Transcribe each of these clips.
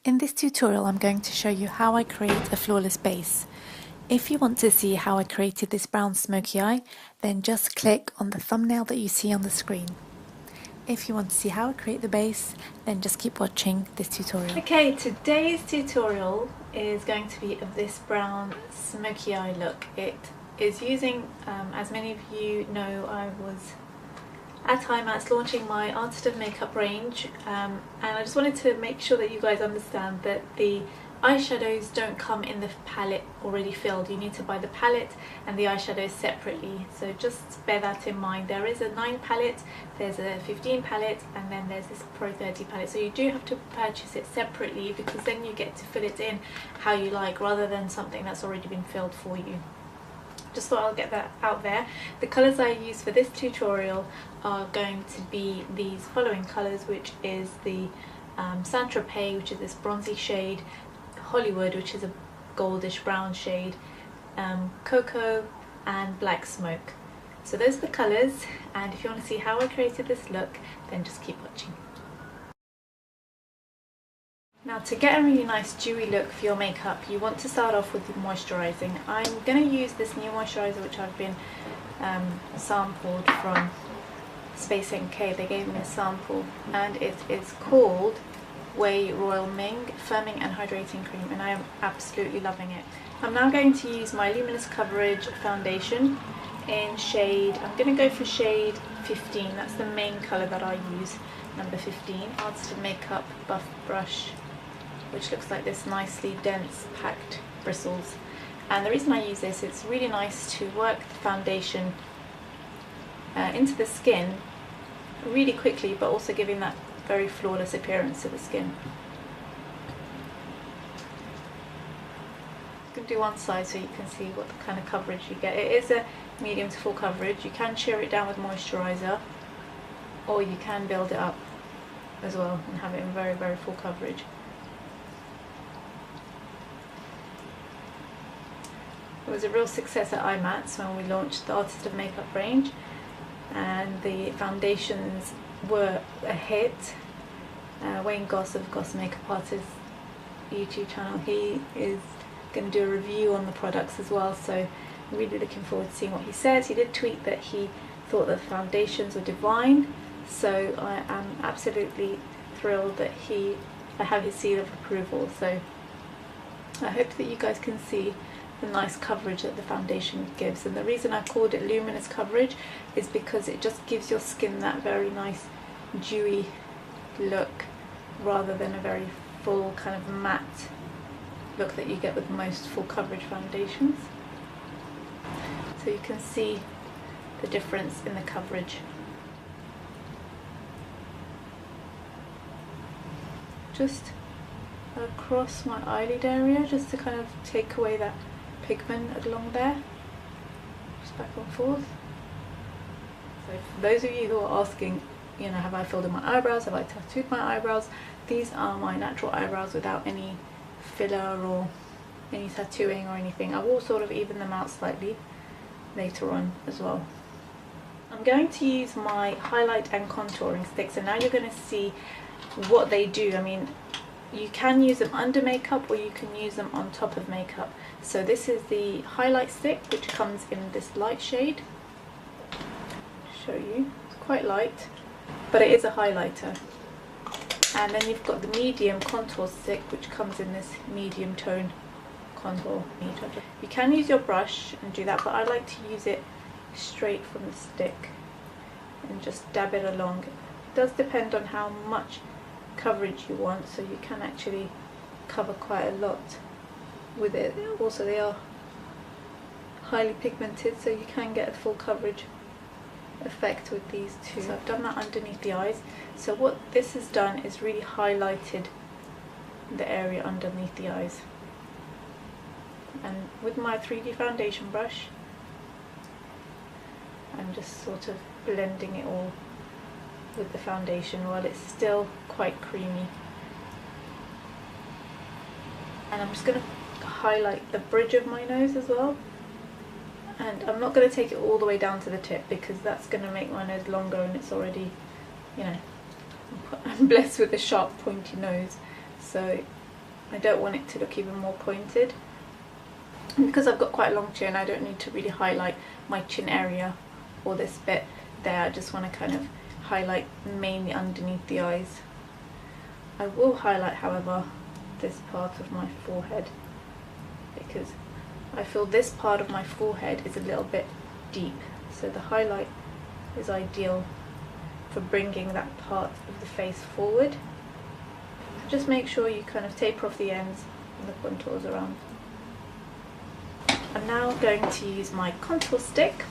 In this tutorial I'm going to show you how I create a flawless base. If you want to see how I created this brown smoky eye, then just click on the thumbnail that you see on the screen. If you want to see how I create the base, then just keep watching this tutorial. Okay, today's tutorial is going to be of this brown smoky eye look. It is using, as many of you know, I was at IMATS launching my Artist of Makeup range, and I just wanted to make sure that you guys understand that the eyeshadows don't come in the palette already filled. You need to buy the palette and the eyeshadows separately, so just bear that in mind. There is a 9 palette, there's a 15 palette, and then there's this Pro 30 palette, so you do have to purchase it separately because then you get to fill it in how you like rather than something that's already been filled for you. Just thought I'll get that out there. The colours I use for this tutorial are going to be these following colours, which is the Saint Tropez, which is this bronzy shade, Hollywood, which is a goldish brown shade, Cocoa, and Black Smoke. So those are the colours, and if you want to see how I created this look, then just keep watching. Now, to get a really nice dewy look for your makeup, you want to start off with moisturising. I'm going to use this new moisturiser which I've been sampled from Space NK. They gave me a sample and it is called Way Royal Ming Firming and Hydrating Cream, and I am absolutely loving it. I'm now going to use my Luminous Coverage foundation in shade, I'm going to go for shade 15, that's the main colour that I use, number 15. Artist of Makeup Buff Brush, which looks like this nicely dense packed bristles. And the reason I use this, it's really nice to work the foundation into the skin really quickly, but also giving that very flawless appearance to the skin. I'm going to do one side so you can see what kind of coverage you get. It is a medium to full coverage. You can sheer it down with moisturiser, or you can build it up as well and have it in very, very full coverage. It was a real success at IMATS when we launched the Artist of Makeup range, and the foundations were a hit. Wayne Goss of Goss Makeup Artist YouTube channel, he is going to do a review on the products as well, so I'm really looking forward to seeing what he says. He did tweet that he thought the foundations were divine, so I am absolutely thrilled that I have his seal of approval. So I hope that you guys can see the nice coverage that the foundation gives, and the reason I called it luminous coverage is because it just gives your skin that very nice dewy look rather than a very full kind of matte look that you get with most full coverage foundations. So you can see the difference in the coverage. Just across my eyelid area, just to kind of take away that pigment along there, just back and forth. So for those of you who are asking, you know, have I filled in my eyebrows, have I tattooed my eyebrows, these are my natural eyebrows without any filler or any tattooing or anything. I will sort of even them out slightly later on as well. I'm going to use my highlight and contouring sticks, and now you're going to see what they do. I mean, you can use them under makeup or you can use them on top of makeup. So this is the highlight stick, which comes in this light shade. Show you, it's quite light, but it is a highlighter. And then you've got the medium contour stick, which comes in this medium tone contour. You can use your brush and do that, but I like to use it straight from the stick and just dab it along. It does depend on how much coverage you want, so you can actually cover quite a lot with it. Also, they are highly pigmented, so you can get a full coverage effect with these two. So I've done that underneath the eyes. So what this has done is really highlighted the area underneath the eyes. And with my 3D foundation brush, I'm just sort of blending it all with the foundation while it's still quite creamy. And I'm just going to highlight the bridge of my nose as well. And I'm not going to take it all the way down to the tip because that's going to make my nose longer, and it's already, you know, I'm blessed with a sharp pointy nose, so I don't want it to look even more pointed. And because I've got quite a long chin, I don't need to really highlight my chin area or this bit there. I just want to kind of highlight mainly underneath the eyes. I will highlight, however, this part of my forehead, because I feel this part of my forehead is a little bit deep, so the highlight is ideal for bringing that part of the face forward. Just make sure you kind of taper off the ends and the contours around. I'm now going to use my contour stick,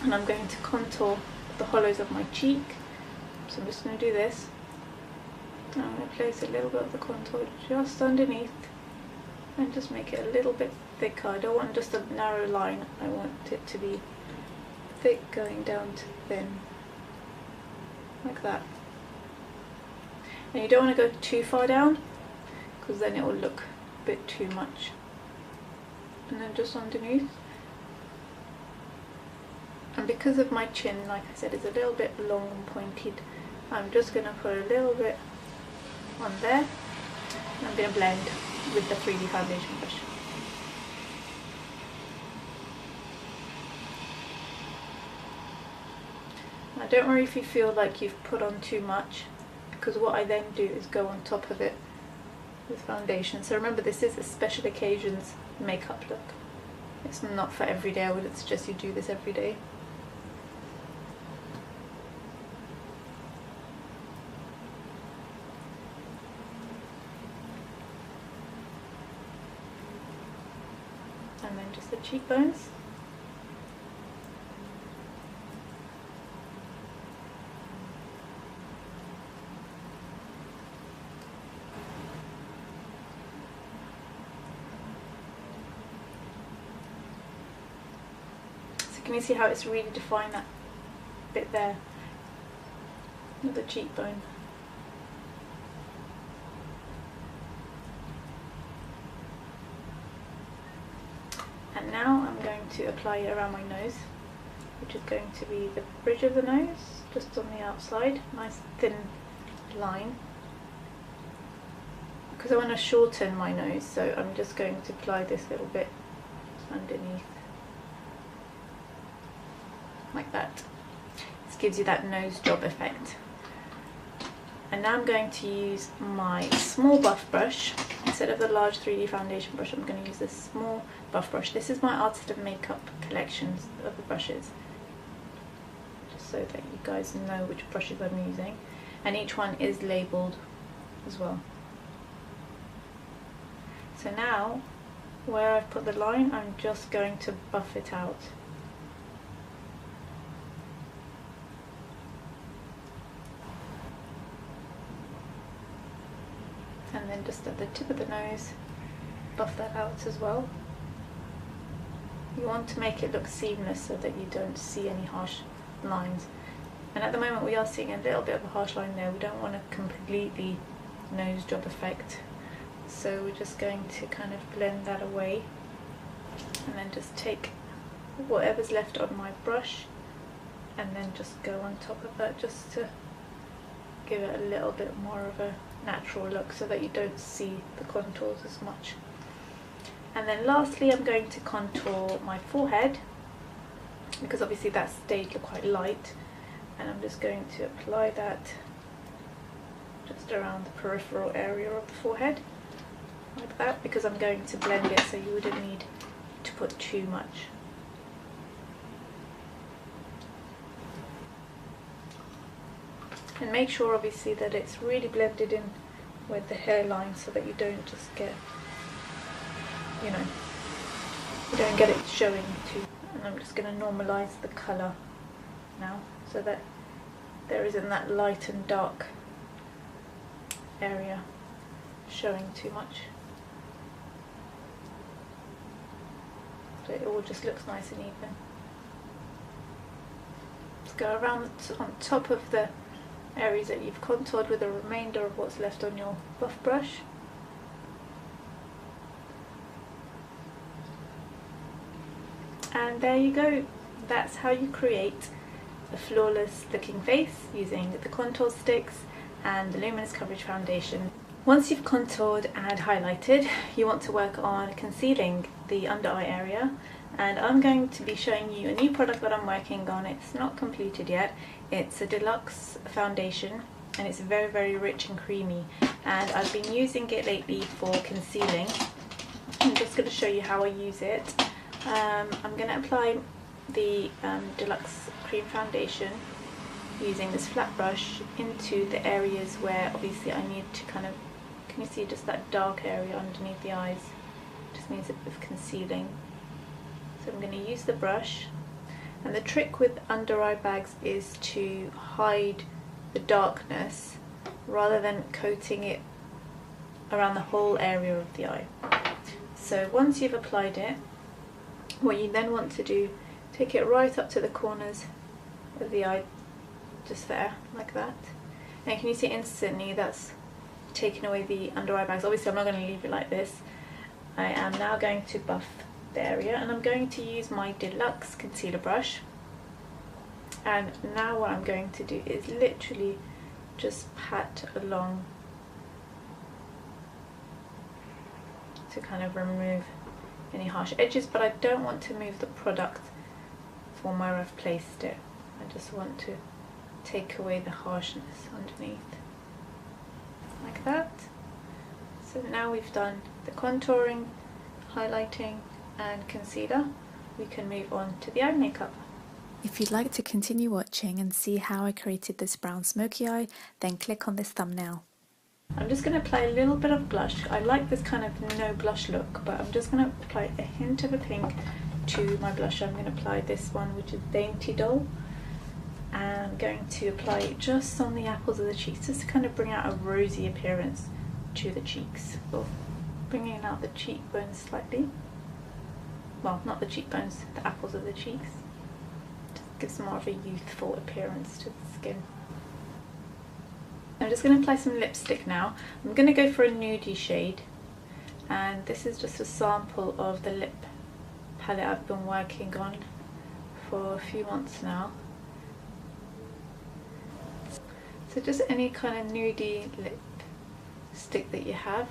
and I'm going to contour the hollows of my cheek. So I'm just going to do this. And I'm going to place a little bit of the contour just underneath and just make it a little bit thicker. I don't want just a narrow line, I want it to be thick going down to thin, like that. And you don't want to go too far down, because then it will look a bit too much. And then just underneath. And because of my chin, like I said, is a little bit long and pointed, I'm just going to put a little bit on there. And I'm going to blend with the 3D foundation brush. Now don't worry if you feel like you've put on too much, because what I then do is go on top of it with foundation. So remember, this is a special occasions makeup look. It's not for every day. I would suggest you do this every day. And then just the cheekbones. Can you see how it's really defined, that bit there with the cheekbone? And now I'm going to apply it around my nose, which is going to be the bridge of the nose, just on the outside, nice thin line. Because I want to shorten my nose, so I'm just going to apply this little bit underneath. Like that. This gives you that nose job effect. And now I'm going to use my small buff brush. Instead of the large 3D foundation brush, I'm going to use this small buff brush. This is my Artist of Makeup collections of the brushes, just so that you guys know which brushes I'm using, and each one is labelled as well. So now, where I've put the line, I'm just going to buff it out. And then just at the tip of the nose, buff that out as well. You want to make it look seamless so that you don't see any harsh lines. And at the moment we are seeing a little bit of a harsh line there. We don't want a completely nose job effect. So we're just going to kind of blend that away. And then just take whatever's left on my brush and then just go on top of that, just to give it a little bit more of a natural look so that you don't see the contours as much. And then lastly, I'm going to contour my forehead, because obviously that stayed quite light, and I'm just going to apply that just around the peripheral area of the forehead, like that, because I'm going to blend it, so you wouldn't need to put too much. And make sure obviously that it's really blended in with the hairline, so that you don't just get, you know, you don't get it showing too. And I'm just going to normalise the colour now, so that there isn't that light and dark area showing too much. So it all just looks nice and even. Let's go around on top of the areas that you've contoured with the remainder of what's left on your buff brush. And there you go. That's how you create a flawless looking face using the contour sticks and the Luminous Coverage Foundation. Once you've contoured and highlighted, you want to work on concealing the under eye area, and I'm going to be showing you a new product that I'm working on. It's not completed yet. It's a deluxe foundation and it's very rich and creamy, and I've been using it lately for concealing. I'm just going to show you how I use it. I'm going to apply the deluxe cream foundation using this flat brush into the areas where obviously I need to kind of, can you see just that dark area underneath the eyes? Just needs a bit of concealing. So I'm going to use the brush, and the trick with under eye bags is to hide the darkness rather than coating it around the whole area of the eye. So once you've applied it, what you then want to do, take it right up to the corners of the eye, just there, like that. And can you see instantly that's taken away the under eye bags? Obviously I'm not going to leave it like this. I am now going to buff the area, and I'm going to use my deluxe concealer brush. And now what I'm going to do is literally just pat along to kind of remove any harsh edges, but I don't want to move the product from where I've placed it. I just want to take away the harshness underneath, like that. So now we've done the contouring, highlighting and concealer, we can move on to the eye makeup. If you'd like to continue watching and see how I created this brown smoky eye, then click on this thumbnail. I'm just going to apply a little bit of blush. I like this kind of no blush look, but I'm just going to apply a hint of a pink to my blush. I'm going to apply this one, which is Dainty Doll, and I'm going to apply it just on the apples of the cheeks, just to kind of bring out a rosy appearance to the cheeks. So bringing out the cheekbones slightly. Well, not the cheekbones, the apples of the cheeks. Just gives more of a youthful appearance to the skin. I'm just going to apply some lipstick now. I'm going to go for a nudie shade, and this is just a sample of the lip palette I've been working on for a few months now. So just any kind of nudie lipstick that you have.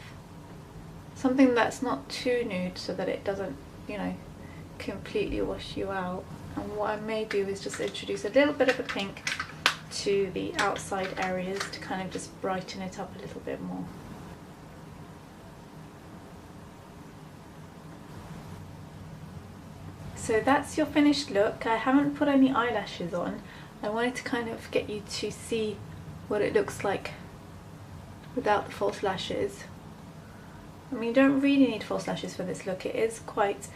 Something that's not too nude so that it doesn't, you know, completely wash you out. And what I may do is just introduce a little bit of a pink to the outside areas to kind of just brighten it up a little bit more. So that's your finished look. I haven't put any eyelashes on. I wanted to kind of get you to see what it looks like without the false lashes. I mean, you don't really need false lashes for this look. It is quite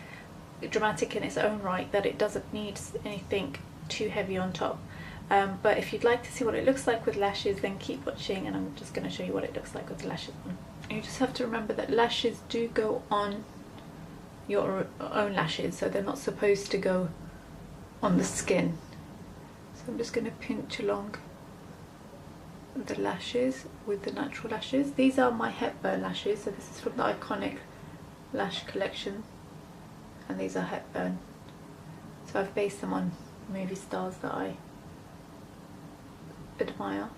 dramatic in its own right, that it doesn't need anything too heavy on top. But if you'd like to see what it looks like with lashes, then keep watching, and I'm just going to show you what it looks like with the lashes on. You just have to remember that lashes do go on your own lashes, so they're not supposed to go on the skin. So I'm just going to pinch along the lashes with the natural lashes. These are my Hepburn lashes, so this is from the Iconic Lash Collection, and these are Hepburn. So I've based them on movie stars that I admire.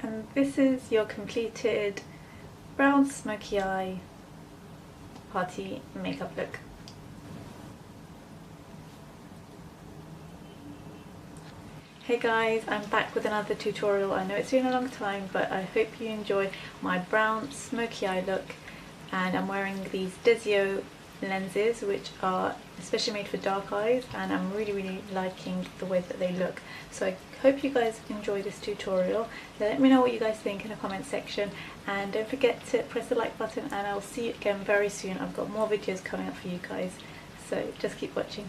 And this is your completed brown smoky eye party makeup look. Hey guys, I'm back with another tutorial. I know it's been a long time, but I hope you enjoy my brown smoky eye look. And I'm wearing these Desio lenses, which are especially made for dark eyes, and I'm really liking the way that they look. So I hope you guys enjoy this tutorial. Let me know what you guys think in the comment section, and don't forget to press the like button, and I'll see you again very soon. I've got more videos coming up for you guys, so just keep watching.